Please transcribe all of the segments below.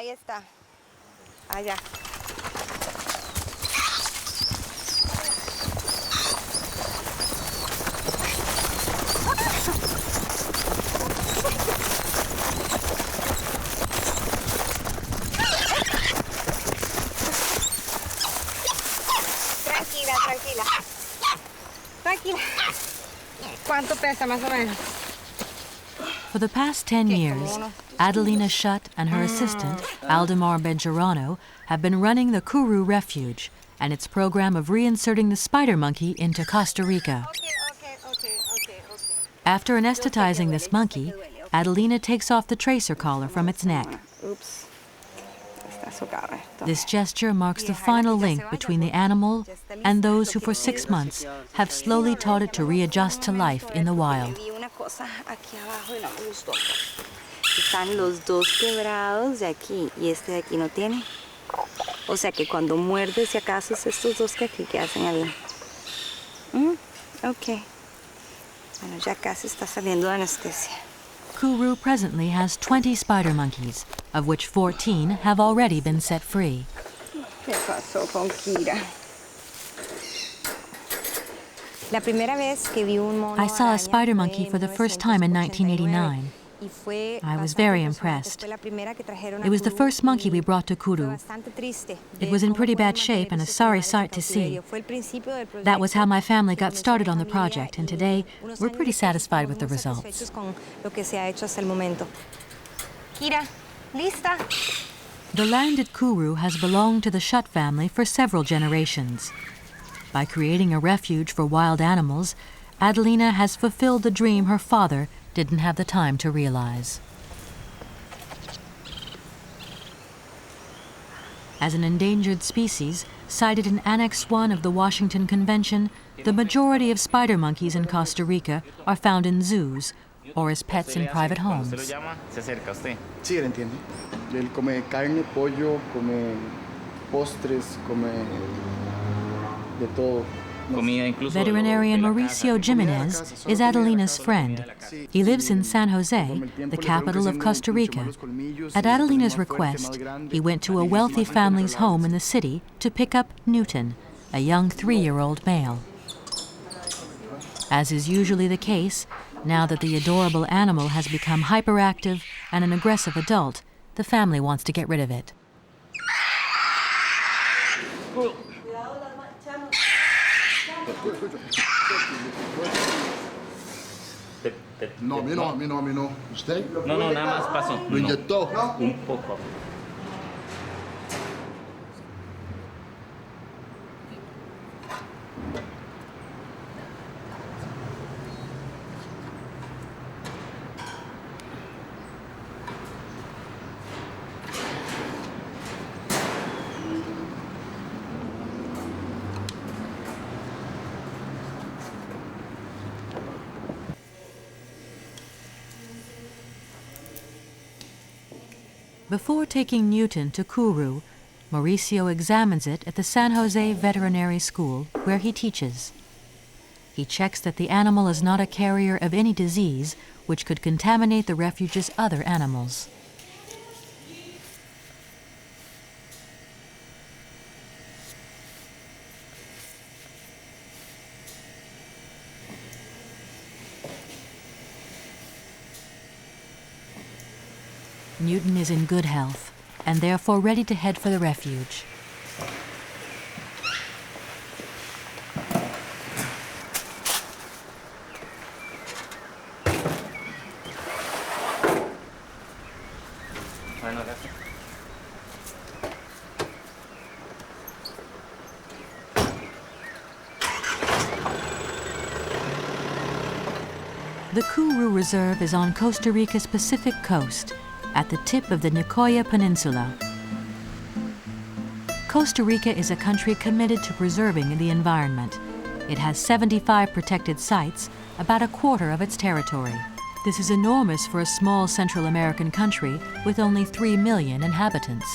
ahí está. Allá. Tranquila, tranquila. Tranquila. ¿Cuánto pesa más o menos? For the past 10 years, Adelina Schutt and her assistant, Aldemar Bejarano, have been running the Kuru refuge and its program of reinserting the spider monkey into Costa Rica. After anesthetizing this monkey, Adelina takes off the tracer collar from its neck. Oops. This gesture marks the final link between the animal and those who for 6 months have slowly taught it to readjust to life in the wild. Están los dos quebrados de aquí y este de aquí no tiene. O sea que cuando muerde, si acaso es estos dos que aquí que hacen el... Ok. Bueno, ya casi está saliendo de anestesia. Kuru presently has 20 spider monkeys, of which 14 have already been set free. ¿Qué pasó con Kira? La primera vez que vi un mono I saw a spider monkey for the first time in 1989. I was very impressed. It was the first monkey we brought to Kuru. It was in pretty bad shape and a sorry sight to see. That was how my family got started on the project, and today we're pretty satisfied with the results. Kira, lista. The land at Kuru has belonged to the Schutt family for several generations. By creating a refuge for wild animals, Adelina has fulfilled the dream her father didn't have the time to realize. As an endangered species, cited in Annex 1 of the Washington Convention, the majority of spider monkeys in Costa Rica are found in zoos or as pets in private homes. Sí, él entiende. Él come carne, pollo, come postres, come de todo. Veterinarian Mauricio Jimenez is Adelina's friend. He lives in San Jose, the capital of Costa Rica. At Adelina's request, he went to a wealthy family's home in the city to pick up Newton, a young 3-year-old male. As is usually the case, now that the adorable animal has become hyperactive and an aggressive adult, the family wants to get rid of it. No, a mí no. ¿Usted? No, nada más pasó. ¿Lo inyectó? Un poco. Before taking Newton to Kuru, Mauricio examines it at the San Jose Veterinary School, where he teaches. He checks that the animal is not a carrier of any disease which could contaminate the refuge's other animals. Newton is in good health and therefore ready to head for the refuge. The Kuru Reserve is on Costa Rica's Pacific coast, at the tip of the Nicoya Peninsula. Costa Rica is a country committed to preserving the environment. It has 75 protected sites, about a quarter of its territory. This is enormous for a small Central American country with only 3 million inhabitants.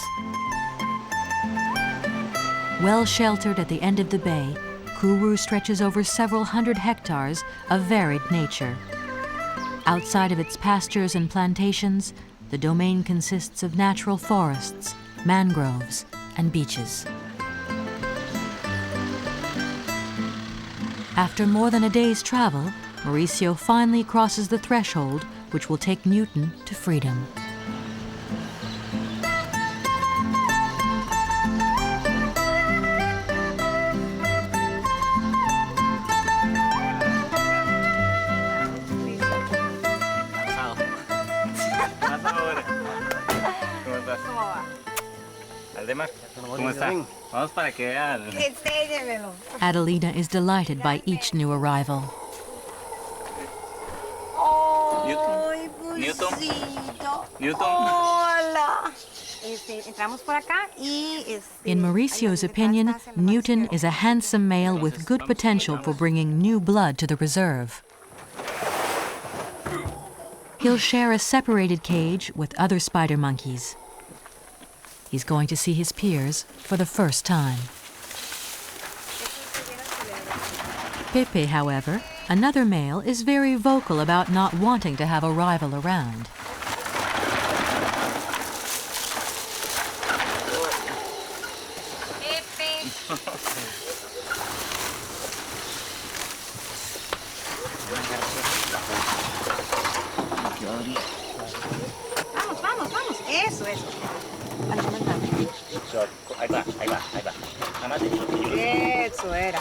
Well sheltered at the end of the bay, Kuru stretches over several hundred hectares of varied nature. Outside of its pastures and plantations, the domain consists of natural forests, mangroves, and beaches. After more than a day's travel, Mauricio finally crosses the threshold which will take Newton to freedom. ¿Cómo está? Vamos para que vean. Adelina is delighted by each new arrival. Newton. Hola. In Mauricio's opinion, Newton is a handsome male with good potential for bringing new blood to the reserve. He'll share a separated cage with other spider monkeys. He's going to see his peers for the first time. Pepe, however, another male, is very vocal about not wanting to have a rival around. Vamos. Eso. Ahí va. Eso era.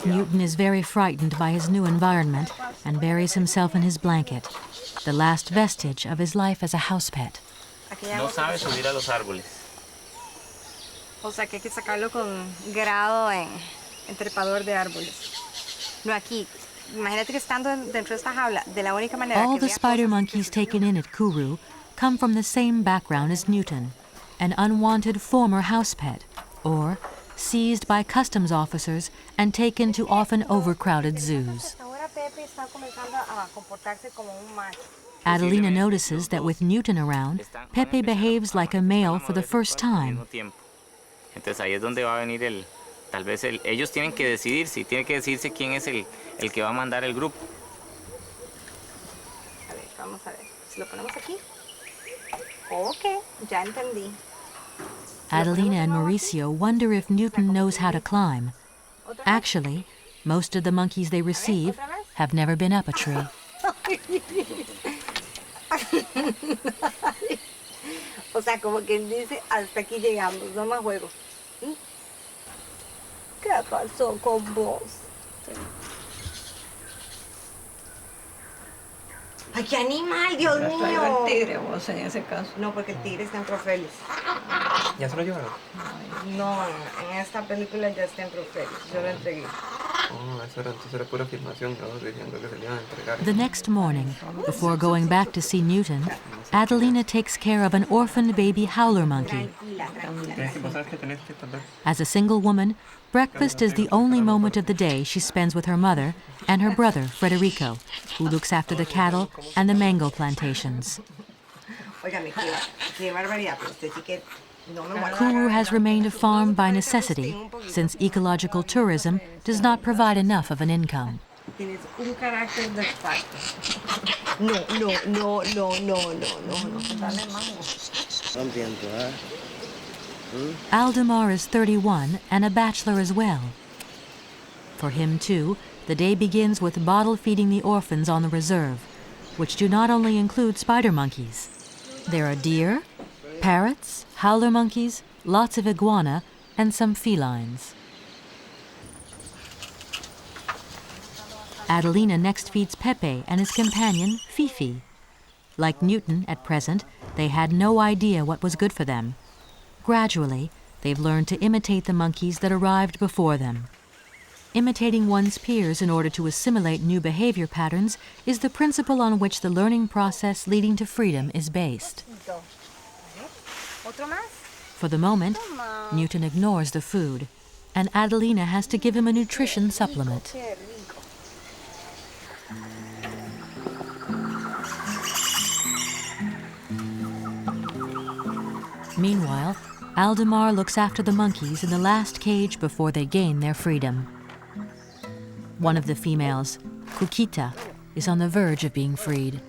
Newton is very frightened by his new environment and buries himself in his blanket, the last vestige of his life as a house pet. No sabe subir a los árboles. O sea que hay que sacarlo con grado en trepador de árboles. No aquí. Imagínate que estando dentro de esta jaula, de la única manera All que the spider monkeys taken in at Kuru come from the same background as Newton, an unwanted former house pet, or seized by customs officers and taken to often overcrowded zoos. Adelina notices that with Newton around, Pepe behaves like a male for the first time. Entonces ahí es donde va a venir ellos tienen que decidirse, tiene que decidirse quién es el que va a mandar el grupo. A ver, vamos a ver. Si lo ponemos aquí. Ok, ya entendí. Adelina and Mauricio wonder if Newton knows how to climb. Actually, most of the monkeys they receive have never been up a tree. O sea, como quien dice, hasta aquí llegamos, no más juego. ¿Qué pasó con vos? ¡Ay, qué animal, Dios mío! El tigre, vos en ese caso. No, porque el tigre está en Profelis. ¿Ya se lo llevaron? No, en esta película ya está en Profelis. Yo lo entregué. Oh, entonces era pura filmación, ¿no? Diciendo que se le iban a entregar. The next morning, before going back to see Newton, Adelina takes care of an orphaned baby howler monkey. As a single woman, breakfast is the only moment of the day she spends with her mother and her brother, Federico, who looks after the cattle and the mango plantations. Kuru has remained a farm by necessity, since ecological tourism does not provide enough of an income. Aldemar is 31 and a bachelor as well. For him, too, the day begins with bottle feeding the orphans on the reserve, which do not only include spider monkeys. There are deer, parrots, howler monkeys, lots of iguana, and some felines. Adelina next feeds Pepe and his companion, Fifi. Like Newton at present, they had no idea what was good for them. Gradually, they've learned to imitate the monkeys that arrived before them. Imitating one's peers in order to assimilate new behavior patterns is the principle on which the learning process leading to freedom is based. For the moment, Newton ignores the food, and Adelina has to give him a nutrition supplement. Meanwhile, Aldemar looks after the monkeys in the last cage before they gain their freedom. One of the females, Kukita, is on the verge of being freed.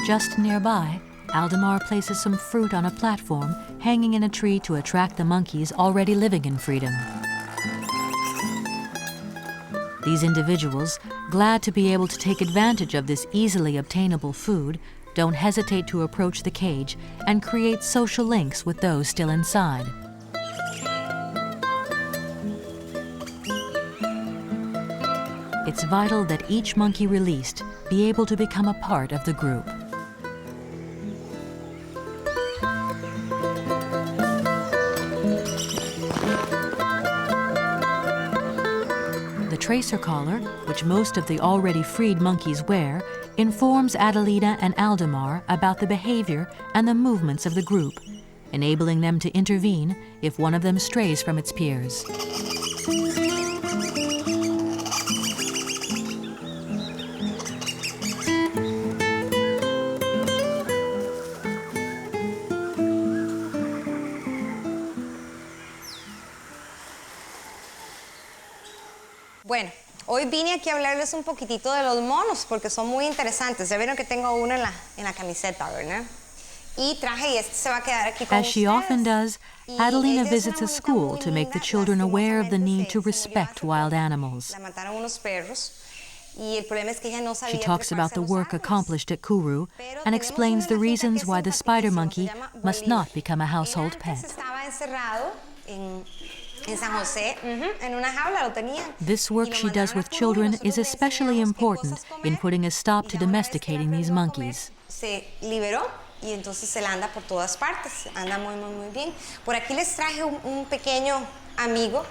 Just nearby, Aldemar places some fruit on a platform hanging in a tree to attract the monkeys already living in freedom. These individuals, glad to be able to take advantage of this easily obtainable food, don't hesitate to approach the cage and create social links with those still inside. It's vital that each monkey released be able to become a part of the group. The tracer collar, which most of the already freed monkeys wear, informs Adelina and Aldemar about the behavior and the movements of the group, enabling them to intervene if one of them strays from its peers. Bueno, hoy vine aquí a hablarles un poquitito de los monos porque son muy interesantes. Ya vieron que tengo uno en la camiseta, ¿verdad? Y traje y este se va a quedar aquí con As she often does, Adelina visits a school to make the children aware of the need to respect wild animals. La mataron unos perros. Y el problema es que ella no sabía She talks about the treparse a los work árboles. accomplished at Kuru and explains the reasons why the spider monkey must not become a household pet. Estaba encerrado en San José, en una jaula lo tenían. This work she does with children is especially important in putting a stop to domesticating these monkeys. Se liberó y entonces se la anda por todas partes. Anda muy, muy, muy bien. Por aquí les traje un pequeño amigo.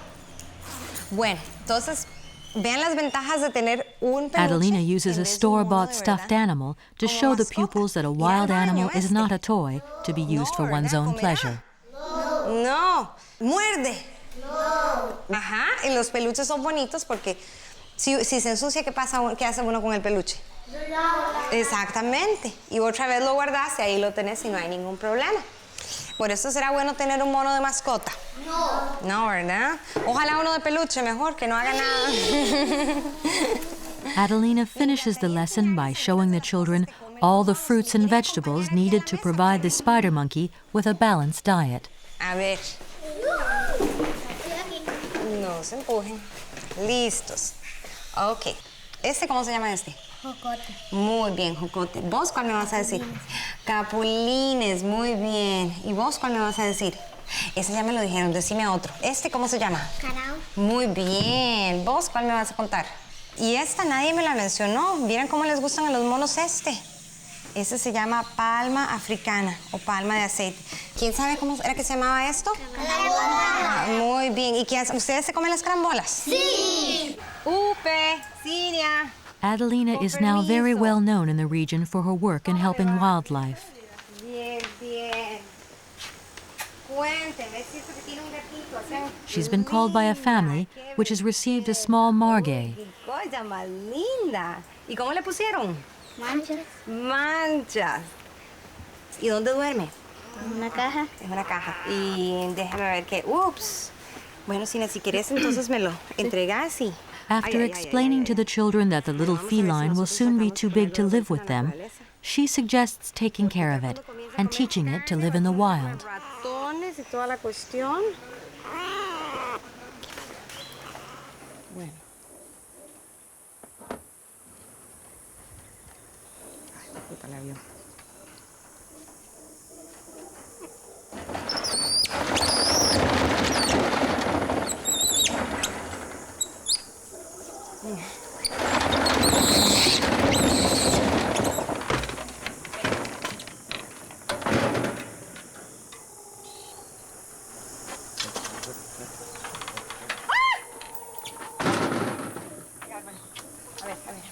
Bueno, entonces vean las ventajas de tener un peluche. Adelina uses a store-bought stuffed animal to show the pupils that a wild animal is not a toy to be used for one's own pleasure. No, muerde. No. Ajá, y los peluches son bonitos porque si se ensucia, ¿qué hace uno con el peluche? Exactamente. Y otra vez lo guardas y ahí lo tenés y no hay ningún problema. Por eso será bueno tener un mono de mascota. No. No, ¿verdad? Ojalá uno de peluche mejor, que no haga nada. Adelina finishes the lesson by showing the children all the fruits and vegetables needed to provide the spider monkey with a balanced diet. A ver. No se empujen. Listos. Ok. ¿Cómo se llama este? Jocote. Muy bien, jocote. ¿Vos cuál me vas a decir? Capulines, muy bien. ¿Y vos cuál me vas a decir? Ese ya me lo dijeron, decime otro. ¿Cómo se llama? Carao. Muy bien. ¿Vos cuál me vas a contar? Y esta nadie me la mencionó. Miren cómo les gustan a los monos Ese se llama palma africana o palma de aceite. ¿Quién sabe cómo era que se llamaba esto? Carambola. Muy bien. ¿Y ustedes se comen las carambolas? Sí. Upe, Siria. Adelina is now very well known in the region for her work in helping wildlife. Bien, bien. Cuénteme, si esto que tiene un gatito. She's been called by a family which has received a small margay. ¡Qué cosa más linda! ¿Y cómo le pusieron? Manchas. Manchas. ¿Y dónde duerme? En una caja. En una caja. Y déjame ver qué. Ups. Bueno, si quieres, entonces me lo entregas y... After explaining to the children that the little feline will soon be too big to live with them, she suggests taking care of it and teaching it to live in the wild. Ratones y toda la cuestión. Bueno. Disculpa el avión.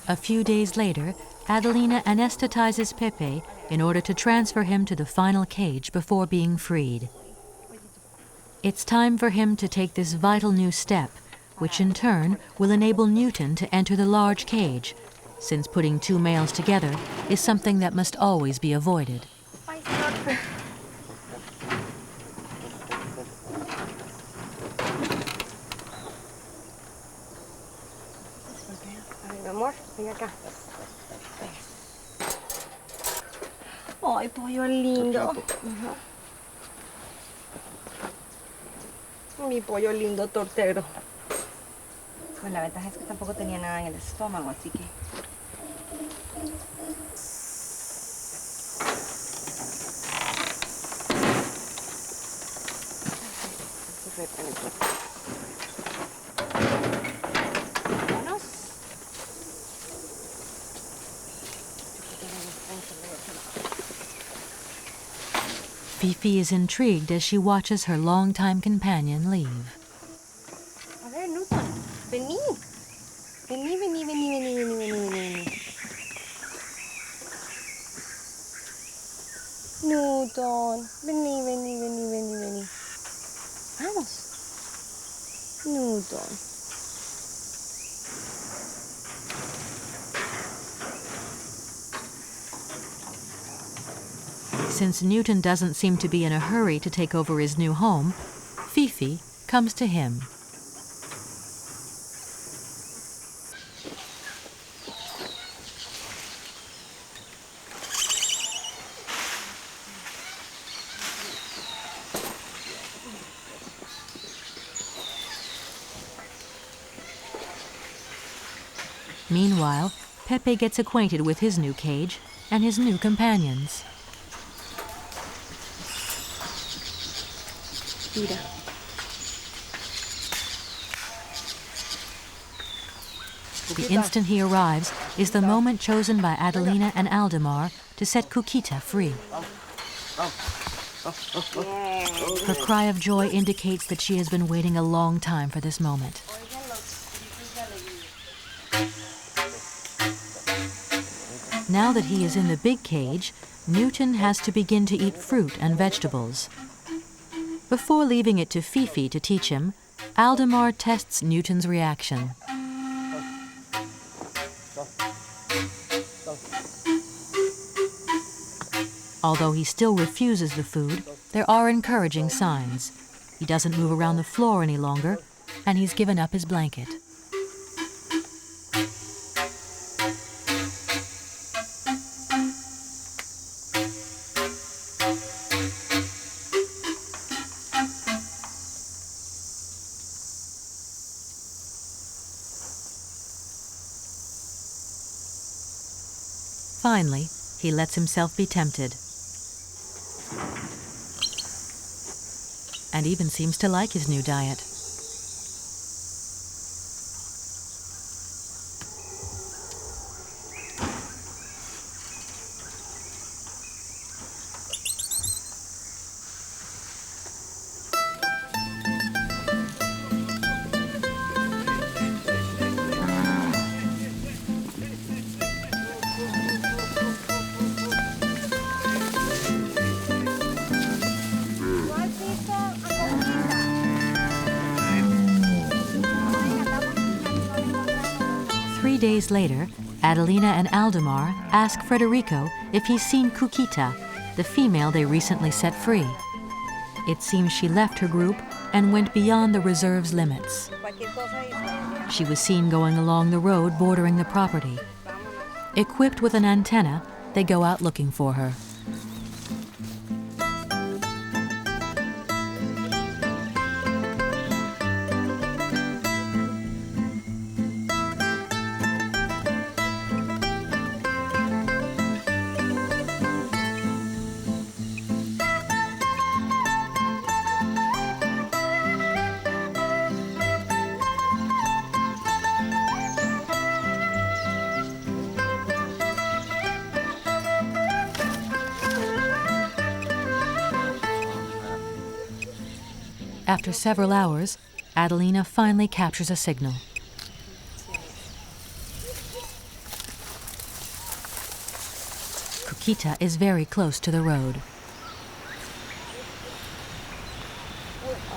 A few days later, Adelina anesthetizes Pepe in order to transfer him to the final cage before being freed. It's time for him to take this vital new step, which in turn will enable Newton to enter the large cage, since putting two males together is something that must always be avoided. Amor, ven acá. Ay, pollo lindo. Mi pollo lindo tortero. Pues la ventaja es que tampoco tenía nada en el estómago, así que... Vámonos. Fifi is intrigued as she watches her longtime companion leave. A ver, Newton, vení. Vení, vení, vení, vení, vení, vení, vení. Newton, vení, vení, vení, vení, vení. Vamos. Newton. Since Newton doesn't seem to be in a hurry to take over his new home, Fifi comes to him. Meanwhile, Pepe gets acquainted with his new cage and his new companions. Mira. The instant he arrives is the moment chosen by Adelina and Aldemar to set Kukita free. Her cry of joy indicates that she has been waiting a long time for this moment. Now that he is in the big cage, Newton has to begin to eat fruit and vegetables. Before leaving it to Fifi to teach him, Aldemar tests Newton's reaction. Although he still refuses the food, there are encouraging signs. He doesn't move around the floor any longer, and he's given up his blanket. Finally, he lets himself be tempted, and even seems to like his new diet. Days later, Adelina and Aldemar ask Federico if he's seen Kukita, the female they recently set free. It seems she left her group and went beyond the reserve's limits. She was seen going along the road bordering the property. Equipped with an antenna, they go out looking for her. After several hours, Adelina finally captures a signal. Kukita is very close to the road.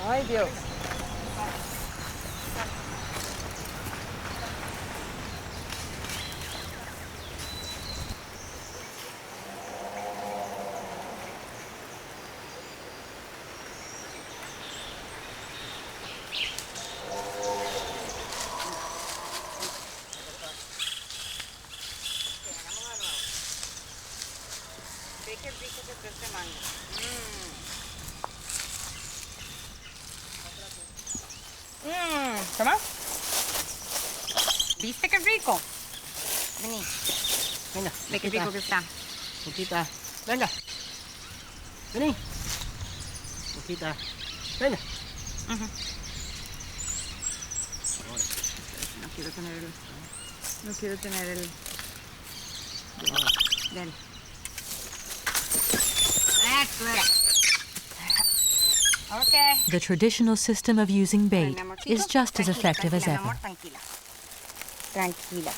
Ay, Dios. Toma. ¿Viste qué rico? Vení. Venga. Ve qué rico que está. Poquita. Venga. Vení. Poquita. Venga. No quiero tener el... Ven. Okay. The traditional system of using bait is just as effective as ever. Tranquila.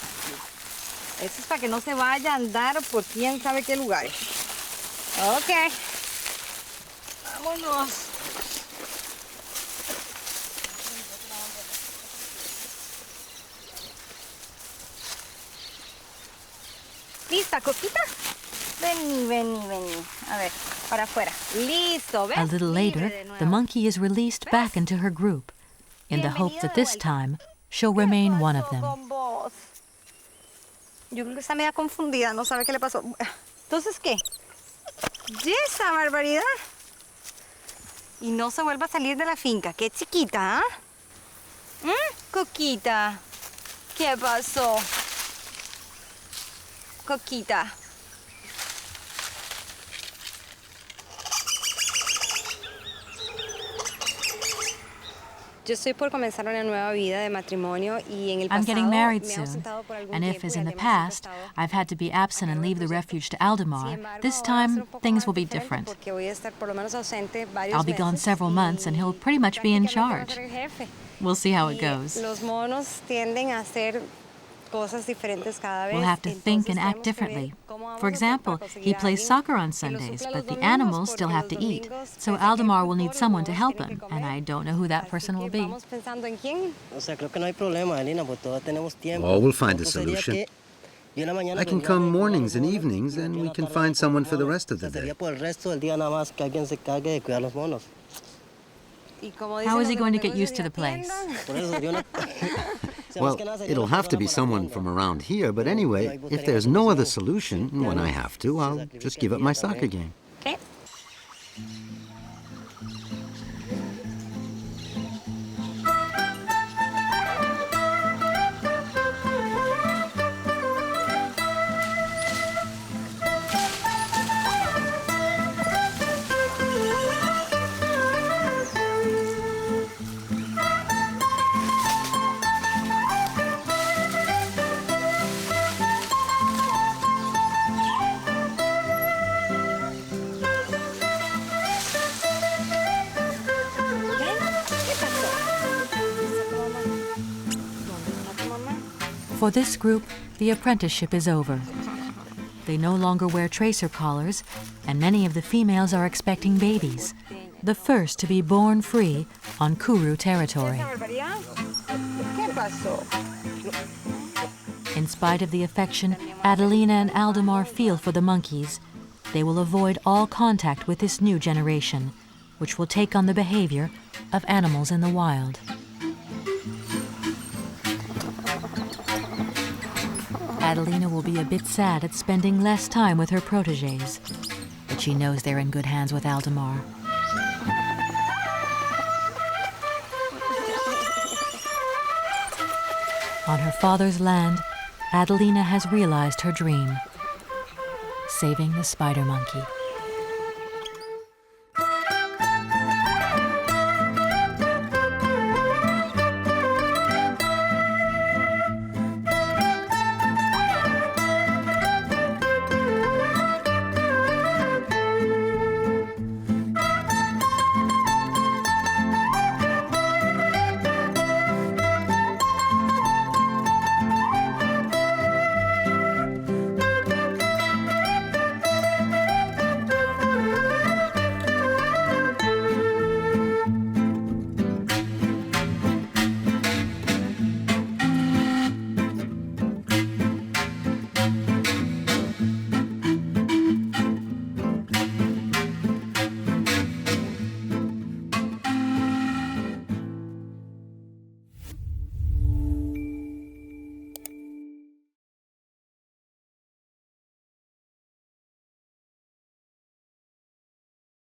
Eso es para que no se vaya a andar por quién sabe qué lugares. Ok. Vámonos. ¿Lista, Coquita? Vení. A ver, para afuera. Listo, ¿ves? A little later, the monkey is released back into her group, in the hope that this time she'll remain one of them. Yo creo que está media confundida, no sabe qué le pasó. Entonces, ¿qué? ¿Y esa barbaridad? Y no se vuelva a salir de la finca. Qué chiquita, ¿ah? Coquita, ¿qué pasó? Coquita. Yo estoy por comenzar una nueva vida de matrimonio y en el I'm pasado getting married me he soon, ausentado por algún and if, tiempo as y in the además he past, estado I've had to be absent and leave the refuge to Aldemar, this time things will be different. porque voy a estar por lo menos ausente varios I'll be gone meses several months and he'll pretty much be in prácticamente va a charge. ser el jefe. We'll see how it Y goes. los monos tienden a hacer cosas diferentes cada vez. We'll have to think and Entonces act tenemos que ver differently. cómo vamos For a hacer example, para conseguir he a plays alguien soccer on que lo Sundays, supla but los the domingos, animals still porque have los to eat. domingos, So pese a que hay Aldemar will need fútbol, someone to los help monos him, tienen que and comer. I don't know who that Así person que will be. vamos pensando en quién. O sea, creo que no hay problema, Adelina, pues todos tenemos tiempo. Oh, we'll find a Lo otro sería solution. que yo en la mañana I can vendría come de cuidar mornings los and monos, evenings, y and en we la can tarde find con los someone for the monos. rest of O sea, the day. sería por el resto del día nada más que alguien se cargue de cuidar los monos. Y como How dicen is he los going to de get los used to the negocios place? de la Por eso sería una... O sea, más Well, que nada sería it'll una have to be persona para la someone tienda. from around here, but Pero ahí anyway, if buscaría there's una no other solución. solution, when I have to, I'll just give up my soccer game. tienda. ¿Qué? For this group, the apprenticeship is over. They no longer wear tracer collars, and many of the females are expecting babies, the first to be born free on Kuru territory. ¿Qué pasó? In spite of the affection Adelina and Aldemar feel for the monkeys, they will avoid all contact with this new generation, which will take on the behavior of animals in the wild. Adelina will be a bit sad at spending less time with her protégés, but she knows they're in good hands with Aldemar. On her father's land, Adelina has realized her dream, saving the spider monkey.